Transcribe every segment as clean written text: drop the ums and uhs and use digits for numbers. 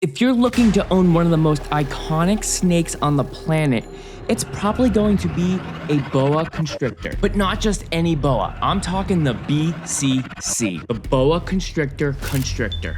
If you're looking to own one of the most iconic snakes on the planet, it's probably going to be a boa constrictor. But not just any boa, I'm talking the BCC, the boa constrictor,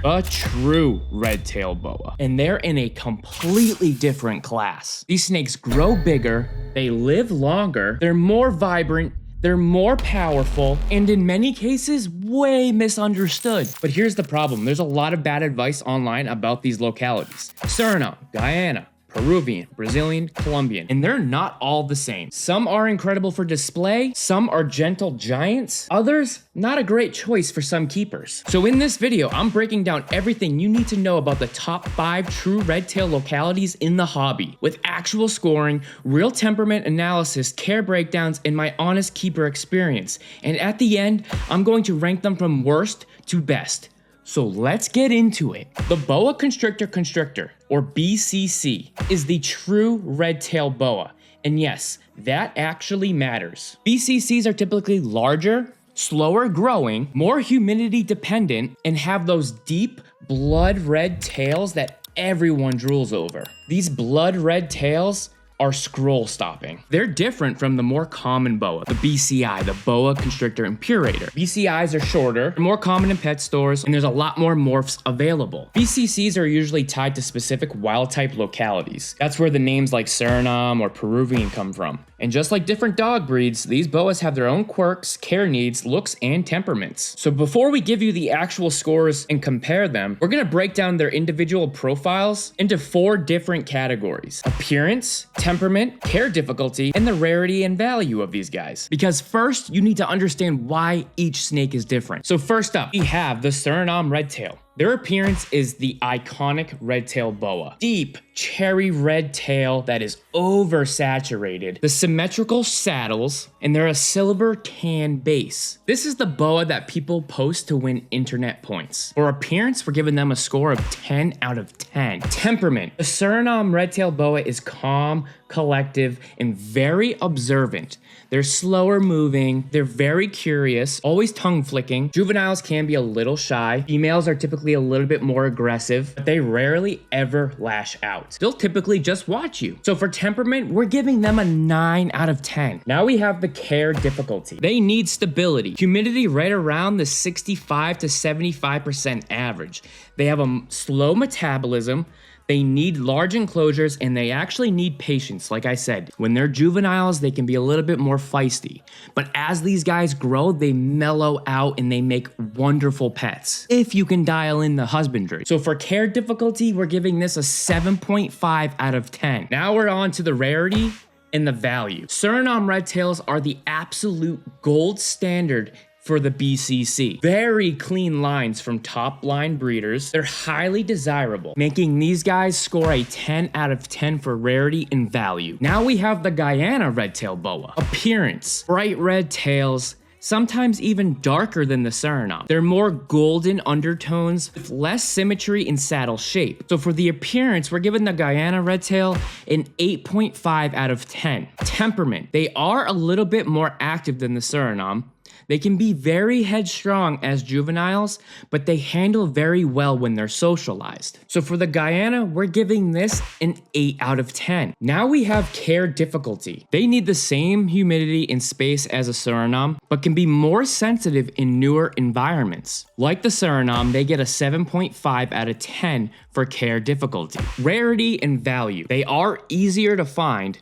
a true red tail boa. And they're in a completely different class. These snakes grow bigger, they live longer, they're more vibrant, they're more powerful, and in many cases, way misunderstood. But here's the problem. There's a lot of bad advice online about these localities. Suriname, Guyana, Peruvian, Brazilian, Colombian, and they're not all the same. Some are incredible for display, some are gentle giants, others not a great choice for some keepers. So in this video, I'm breaking down everything you need to know about the top 5 true red tail localities in the hobby, with actual scoring, real temperament analysis, care breakdowns, and my honest keeper experience. And at the end, I'm going to rank them from worst to best. So let's get into it. The boa constrictor, or BCC, is the true red tail boa. And yes, that actually matters. BCCs are typically larger, slower growing, more humidity dependent, and have those deep blood red tails that everyone drools over. These blood red tails are scroll stopping. They're different from the more common boa, the BCI, the boa constrictor impurator. BCIs are shorter, they're more common in pet stores, and there's a lot more morphs available. BCCs are usually tied to specific wild type localities. That's where the names like Suriname or Peruvian come from. And just like different dog breeds, these boas have their own quirks, care needs, looks, and temperaments. So before we give you the actual scores and compare them, we're gonna break down their individual profiles into 4 different categories: appearance, temperament, care difficulty, and the rarity and value of these guys. Because first, you need to understand why each snake is different. So first up, we have the Suriname red tail. Their appearance is the iconic red tail boa. Deep, cherry red tail that is oversaturated, the symmetrical saddles, and they're a silver tan base. This is the boa that people post to win internet points. For appearance, we're giving them a score of 10 out of 10. Temperament. The Suriname red tail boa is calm, collective, and very observant. They're slower moving, they're very curious, always tongue flicking. Juveniles can be a little shy. Females are typically a little bit more aggressive, but they rarely ever lash out. They'll typically just watch you. So for temperament, we're giving them a 9 out of 10. Now we have the care difficulty. They need stability. Humidity right around the 65 to 75% average. They have a slow metabolism. They need large enclosures, and they actually need patience. Like I said, when they're juveniles, they can be a little bit more feisty. But as these guys grow, they mellow out and they make wonderful pets, if you can dial in the husbandry. So for care difficulty, we're giving this a 7.5 out of 10. Now we're on to the rarity and the value. Suriname red tails are the absolute gold standard for the BCC. Very clean lines from top line breeders. They're highly desirable, making these guys score a 10 out of 10 for rarity and value. Now we have the Guyana red tail boa. Appearance, bright red tails, sometimes even darker than the Suriname. They're more golden undertones with less symmetry in saddle shape. So for the appearance, we're giving the Guyana red tail an 8.5 out of 10. Temperament, they are a little bit more active than the Suriname. They can be very headstrong as juveniles, but they handle very well when they're socialized. So for the Guyana, we're giving this an 8 out of 10. Now we have care difficulty. They need the same humidity and space as a Suriname, but can be more sensitive in newer environments. Like the Suriname, they get a 7.5 out of 10 for care difficulty. Rarity and value. They are easier to find.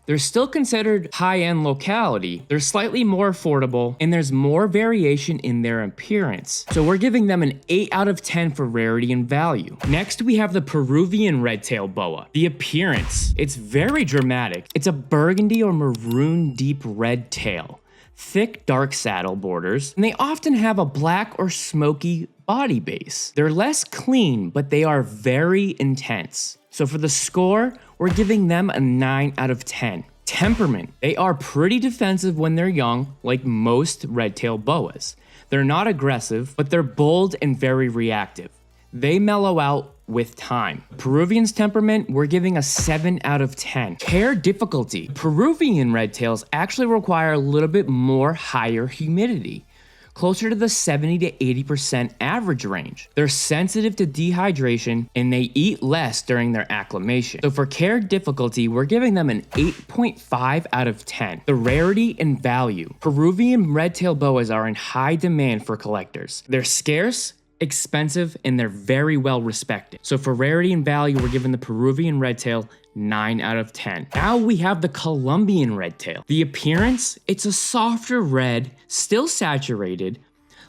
They're still considered high-end locality, they're slightly more affordable, and there's more variation in their appearance. So we're giving them an 8 out of 10 for rarity and value. Next, we have the Peruvian red tail boa. The appearance, it's very dramatic. It's a burgundy or maroon deep red tail, thick dark saddle borders, and they often have a black or smoky body base. They're less clean, but they are very intense. So for the score, we're giving them a 9 out of 10. Temperament. They are pretty defensive when they're young, like most red tail boas. They're not aggressive, but they're bold and very reactive. They mellow out with time. Peruvian's temperament, we're giving a 7 out of 10. Care difficulty. Peruvian red tails actually require a little bit more higher humidity. closer to the 70 to 80% average range. They're sensitive to dehydration and they eat less during their acclimation. So for care difficulty, we're giving them an 8.5 out of 10. The rarity and value. Peruvian red tail boas are in high demand for collectors. They're scarce, expensive, and they're very well respected. So for rarity and value, we're giving the Peruvian red tail 9 out of 10. Now we have the Colombian red tail. The appearance, it's a softer red, still saturated,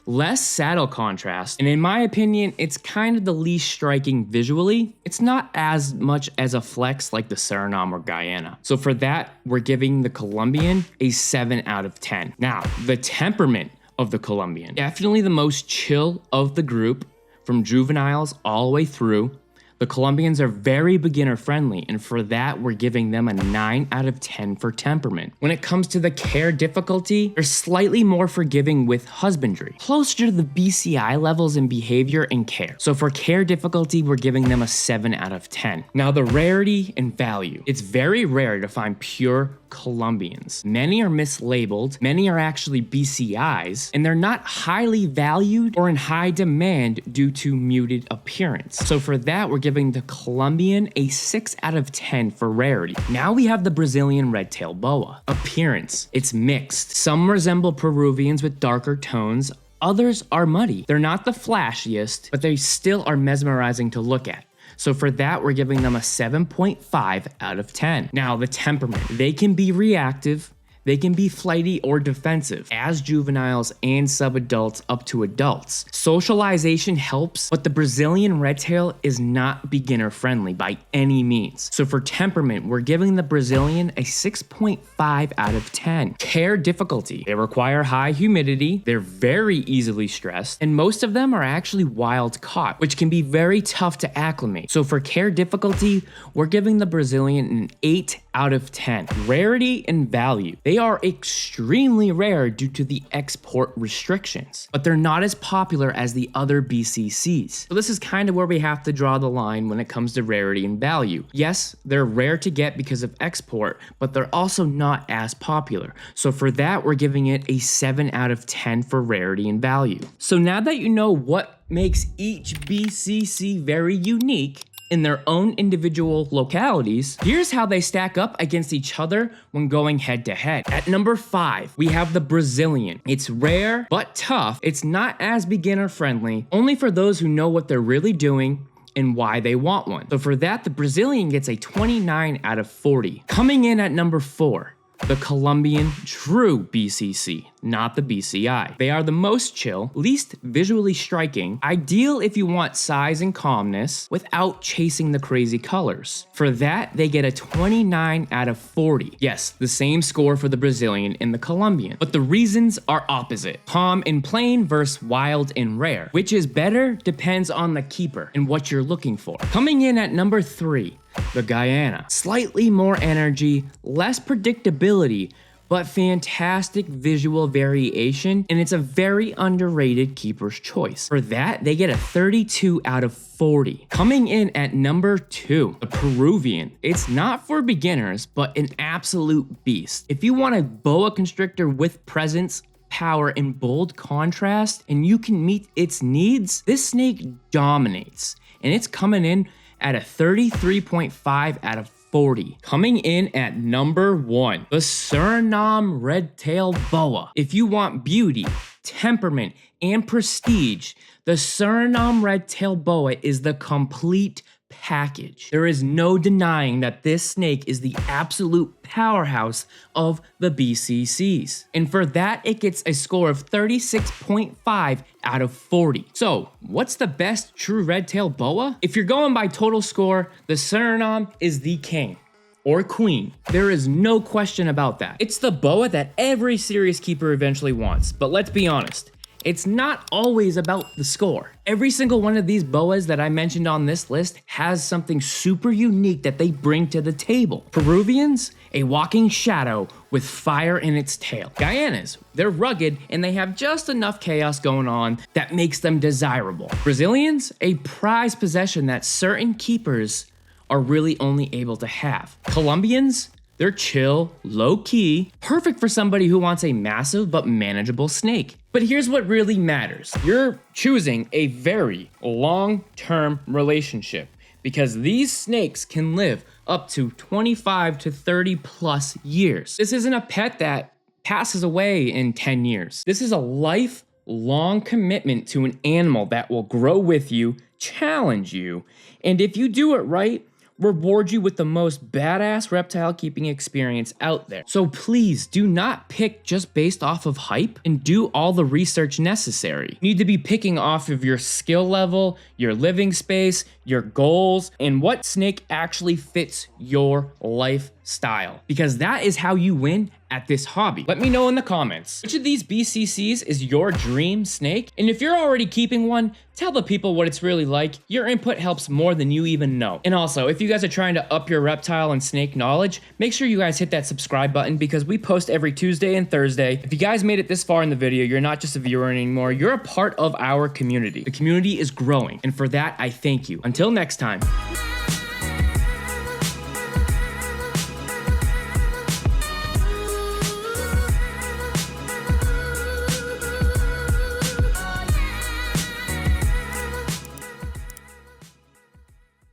less saddle contrast, and in my opinion, it's kind of the least striking visually. It's not as much as a flex like the Suriname or Guyana. So for that, we're giving the Colombian a 7 out of 10. Now, the temperament of the Colombian. Definitely the most chill of the group, from juveniles all the way through. The Colombians are very beginner friendly, and for that, we're giving them a 9 out of 10 for temperament. When it comes to the care difficulty, they're slightly more forgiving with husbandry, closer to the BCI levels in behavior and care. So for care difficulty, we're giving them a 7 out of 10. Now the rarity and value. It's very rare to find pure Colombians. Many are mislabeled, many are actually BCIs, and they're not highly valued or in high demand due to muted appearance. So for that, we're giving the Colombian a 6 out of 10 for rarity. Now we have the Brazilian red tail boa. Appearance, it's mixed. Some resemble Peruvians with darker tones, others are muddy. They're not the flashiest, but they still are mesmerizing to look at. So for that, we're giving them a 7.5 out of 10. Now, the temperament. They can be reactive, they can be flighty or defensive, as juveniles and subadults up to adults. Socialization helps, but the Brazilian red tail is not beginner friendly by any means. So for temperament, we're giving the Brazilian a 6.5 out of 10. Care difficulty. They require high humidity, they're very easily stressed, and most of them are actually wild caught, which can be very tough to acclimate. So for care difficulty, we're giving the Brazilian an 8 out of 10. Rarity and value. They are extremely rare due to the export restrictions, but they're not as popular as the other BCCs. So this is kind of where we have to draw the line when it comes to rarity and value. Yes, they're rare to get because of export, but they're also not as popular. So for that, we're giving it a 7 out of 10 for rarity and value. So now that you know what makes each BCC very unique in their own individual localities, here's how they stack up against each other when going head to head. At number 5, we have the Brazilian. It's rare, but tough. It's not as beginner friendly, only for those who know what they're really doing and why they want one. So for that, the Brazilian gets a 29 out of 40. Coming in at number 4, the Colombian TRUE BCC, not the BCI. They are the most chill, least visually striking, ideal if you want size and calmness without chasing the crazy colors. For that, they get a 29 out of 40. Yes, the same score for the Brazilian and the Colombian, but the reasons are opposite. Calm and plain versus wild and rare. Which is better depends on the keeper and what you're looking for. Coming in at number 3, the Guyana. Slightly more energy, less predictability, but fantastic visual variation, and it's a very underrated keeper's choice. For that, they get a 32 out of 40. Coming in at number 2, the Peruvian. It's not for beginners, but an absolute beast. If you want a boa constrictor with presence, power, and bold contrast, and you can meet its needs, this snake dominates, and it's coming in at a 33.5 out of 40. Coming in at number 1, the Suriname Red Tail Boa. If you want beauty, temperament, and prestige, the Suriname Red Tail Boa is the complete package. There is no denying that this snake is the absolute powerhouse of the BCCs. And for that, it gets a score of 36.5 out of 40. So, what's the best true red tail boa? If you're going by total score, the Suriname is the king or queen. There is no question about that. It's the boa that every serious keeper eventually wants. But let's be honest, it's not always about the score. Every single one of these boas that I mentioned on this list has something super unique that they bring to the table. Peruvians, a walking shadow with fire in its tail. Guyanas, they're rugged and they have just enough chaos going on that makes them desirable. Brazilians, a prized possession that certain keepers are really only able to have. Colombians, They're chill, low-key, perfect for somebody who wants a massive but manageable snake. But here's what really matters. You're choosing a very long-term relationship because these snakes can live up to 25 to 30 plus years. This isn't a pet that passes away in 10 years. This is a lifelong commitment to an animal that will grow with you, challenge you, and if you do it right, reward you with the most badass reptile keeping experience out there. So please do not pick just based off of hype and do all the research necessary. You need to be picking off of your skill level, your living space, your goals, and what snake actually fits your lifestyle. Because that is how you win at this hobby. Let me know in the comments, which of these BCCs is your dream snake? And if you're already keeping one, tell the people what it's really like. Your input helps more than you even know. And also, if you guys are trying to up your reptile and snake knowledge, make sure you guys hit that subscribe button because we post every Tuesday and Thursday. If you guys made it this far in the video, you're not just a viewer anymore, you're a part of our community. The community is growing, and for that, I thank you. Until next time.